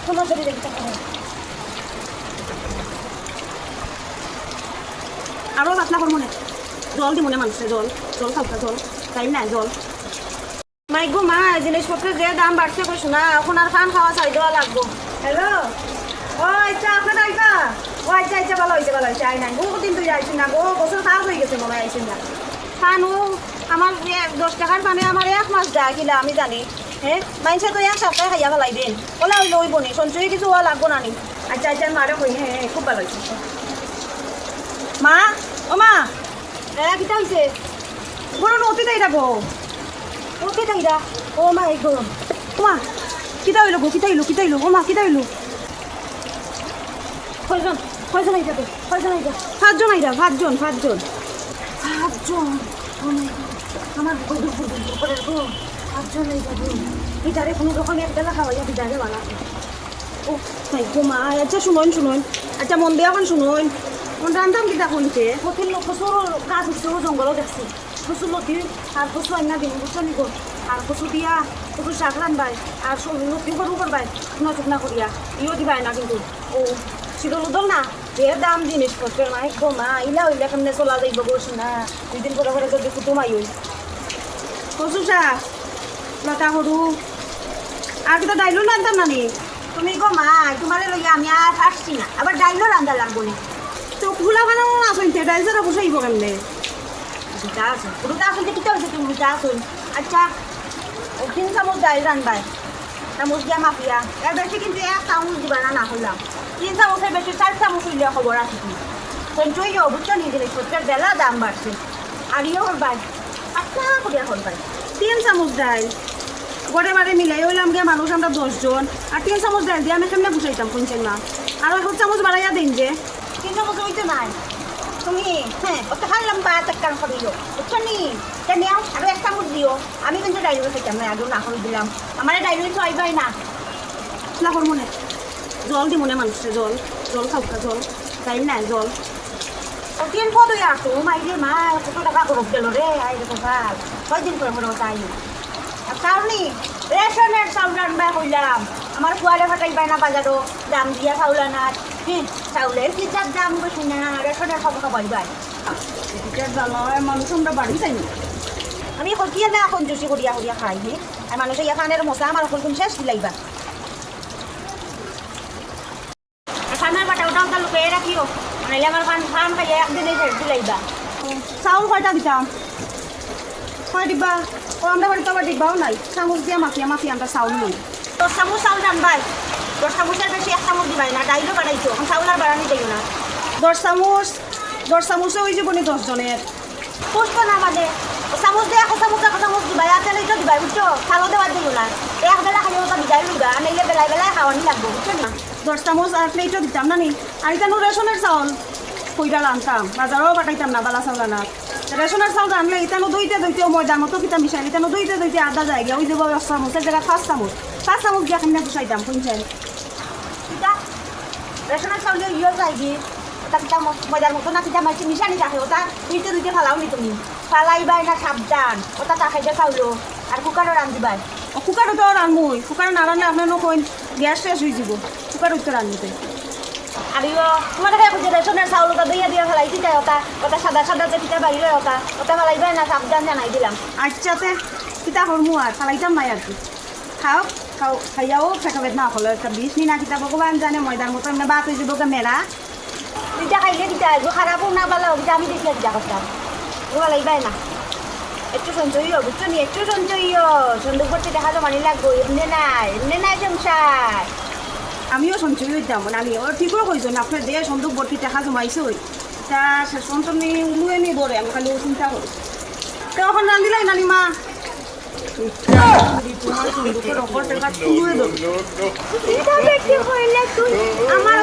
তোমার যদি দেখতে আরো পাতলা করবো না জল দিব না মানুষের জল জল খাওয়া জল তাই না জল মাই গো মা জিনিসপত্রের যে দাম বাড়ছে কইস না এখন আর খান খাওয়া চাই দেওয়া লাগবো হ্যালো ও আচ্ছা আপনার আইবা ও আচ্ছা আচ্ছা ভালো হয়েছে আই নাই বহুদিন তুই আইসি না গো বছর খারাপ হয়ে গেছে মনে হয় আইসি না খান ও আমার 10 টাকার পানি আমার 1 মাস যায় কিলা আমি জানি হ্যাঁ মাইনসে তো 1 সপ্তাহে খাইয়া ফেলাই দিন ওলা ওই লইব নি সঞ্চয় কিছু হওয়া লাগবো না নি আচ্ছা আচ্ছা মারে কই হ্যাঁ খুব ভালো হয়েছে মা ও মা কিতা হয়েছে গরম অতি তাই রাখো অতি তাই রা ও মা এই গরম ও মা কিতা হইলো গো কিতা হইলো ও মা কিতা হইলো কয়জন আইতা তো কয়জন আইতা 5 জন আইতা 5 জন আমার করে গো 5 জন আইতা গো এটারে কোনো রকমে একবেলা খাওয়াইয়া দিদারে বানা ও তাই গো মা আচ্ছা শুনুন আচ্ছা মন দিয়া এখন শুনুন মন রান্ধাম কিতা শুনছে হোটেল লোক প্রচুর গাছ উঠছে জঙ্গলও দেখছি প্রচুর লতি আর প্রচুর আইনা দিন বুঝছো নি গো আর প্রচুর দিয়া প্রচুর শাক রানবাই আর লতি গরু করবাই শুকনা করিয়া ইও দিবাই না কিন্তু ও শীতল উদল না এর দাম জিনিসপত্রের মাই গো মা ইলা হইলে কেমনে চলা যাইব বসি না 2 দিন পরে যদি কুটুম আই হই কচু শাক লতা সরু আর কিতা ডাইলো রান্ধাম নানি তুমি গো মা তোমারে লইয়া আমি আর আসছি না আবার ডাইলো রান্ধা লাগবো নি তো খোলা বানানো না শুনতে ডাইল যারা বসাইব কেমনে দুটা আছে পুরোটা আসলে কিতা হয়েছে তুমি দুটা আসুন আচ্ছা 3 চামচ ডাইল রানবাই চামচ দিয়া মাফিয়া এর বেশি কিন্তু 1 চামচ দিবা না হইলাম 3 চামচের বেশি 4 চামচ হইলে খবর আছে তুমি সঞ্চয় বুঝছো নি জিনিসপত্রের বেলা দাম বাড়ছে আর ইয়ে করবাই আচ্ছা করিয়া করবাই 3 চামচ ডাইল গড়ে বাড়ে মিলাই হইলাম গিয়ে মানুষ আমরা 10 জন আর 3 চামচ ডাইল দিয়ে আমি কেমনে বুঝাইতাম শুনছেন না আর 1 চামচ বাড়াইয়া দিন যে 3 চামচ হইতে নাই তুমি হ্যাঁ ওটা খাইলাম বা টাকা করিও বুঝছো নি কেন আরো 1 চামচ দিও আমি কিন্তু ডাইল খাইতাম না আগে না করে দিলাম আমার ডাইল তো আইবাই না না করবো না জল দিব না মানুষের জল খাওয়া জল তাই না জল ও 3 পদ হয়ে আসো মাইরে মা কত টাকা খরচ গেল রে আই দেখো ভাল কয়দিন পরে মনে হচ্ছে আই আর চাউনি রেশনের চাউল রান্না কইলাম আমার কুয়ারে ফাটাইবাই না বাজারও দাম দিয়া চাউল আনার চাউলের কিতার দাম বেশি না রেশনের খবর খাবাইবাই কিতার দাম হয় মানুষ আমরা বাড়ি চাই না আমি কি না এখন জুসি করিয়া খাই আর মানুষের এখানের মশা আমার অকল তুমি শেষ দিলাইবা খানার বাটা ওটা লুকিয়ে রাখিও নাহলে আমার খান খাইয়ে একদিনে শেষ দিলাইবা চাউল কয়টা দিতাম কয় দিবা ও আমরা বাড়িতে আবার দিবাও নাই চামচ দিয়া মাফিয়া আমরা চাউল নেই 10 চামচ চাউল রানবাই 10 চামচের বেশি 1 চামচ দিবাই না ডাইলও বাড়াইছো এখন চাউল আর বাড়ানি দিও না 10 চামচে হয়ে যাবো নি 10 জনের পুষতো না মানে চামচ দিয়ে 1 চামচ দিবাই আর তেলইতো দিবাই বুঝছো চালও দেওয়ার দিও না একবেলা খালি ওটা বিদায় লইবা নাইলে বেলায় খাওয়ানি লাগবো বুঝছো না 10 চামচ আর প্লেটও দিতাম না নি আর এটা রেশনের চাউল কইরা আনতাম বাজারও পাঠাইতাম না বালা চাউল আনার রেশনের চাউল আনলে ইতানো দইতে ময়দার মতো কিতা মিশাই ইতানো দইতে আদা জায়গা ওই যাবো 10 চামচের জায়গায় 5 চামচ দিয়া খান্না পুষাইতাম শুনছেন কিতা রেশনের চাউল ইয়ে যায়গি ওটা কিতা ময়দার মতো না কিতা মাইছে মিশানি রাখে ওটা দইতে ফালাও নি তুমি ফালাইবাই না সাবধান ওটা তা খাইতে চাউলো আর কুকারও রান্ধিবাই ও কুকারও তো রানমুই কুকার না রান্না আপনার নকইন গ্যাস শেষ হয়ে যাব কুকার উঠতে রান্ধিতে আর তোমার যে রেশনের চাউল ওটা দইয়া দিয়া ফেলাই দিতে ওটা সাদা যে পিঠা বাইরে ওটা ফেলাইবাই না সাবধান জানাই দিলাম আচ্ছাতে কিতা করমু আর ফেলাইতাম নাই আর কি খাও খাইয়াও ফেকাবেদ না হলো একটা বিষ নি না কিতা ভগবান জানে ময়দার মতো এমনি বাত হয়ে যাবো মেলা দুইটা খাইলে দিতে আসবো খারাপও না পালাও কিন্তু আমি দেখলে দিতে করতাম ফেলাইবাই না একটু সঞ্চয়ও বুঝছো নি একটু সঞ্চয়ও সন্দুক ভর্তি দেখা জমানি লাগবো এমনি নাই সংসার আমিও সঞ্চয় হইতাম মানে আমি ওর ঠিকও কইছো না আপনার দিয়ে সন্দুক ভর্তি টাকা জমাইছে হই তা শেষ পর্যন্ত উলুয়ে নি ধরে আমি খালি চিন্তা করি তখন রান্ধিলাই নানি মা আমার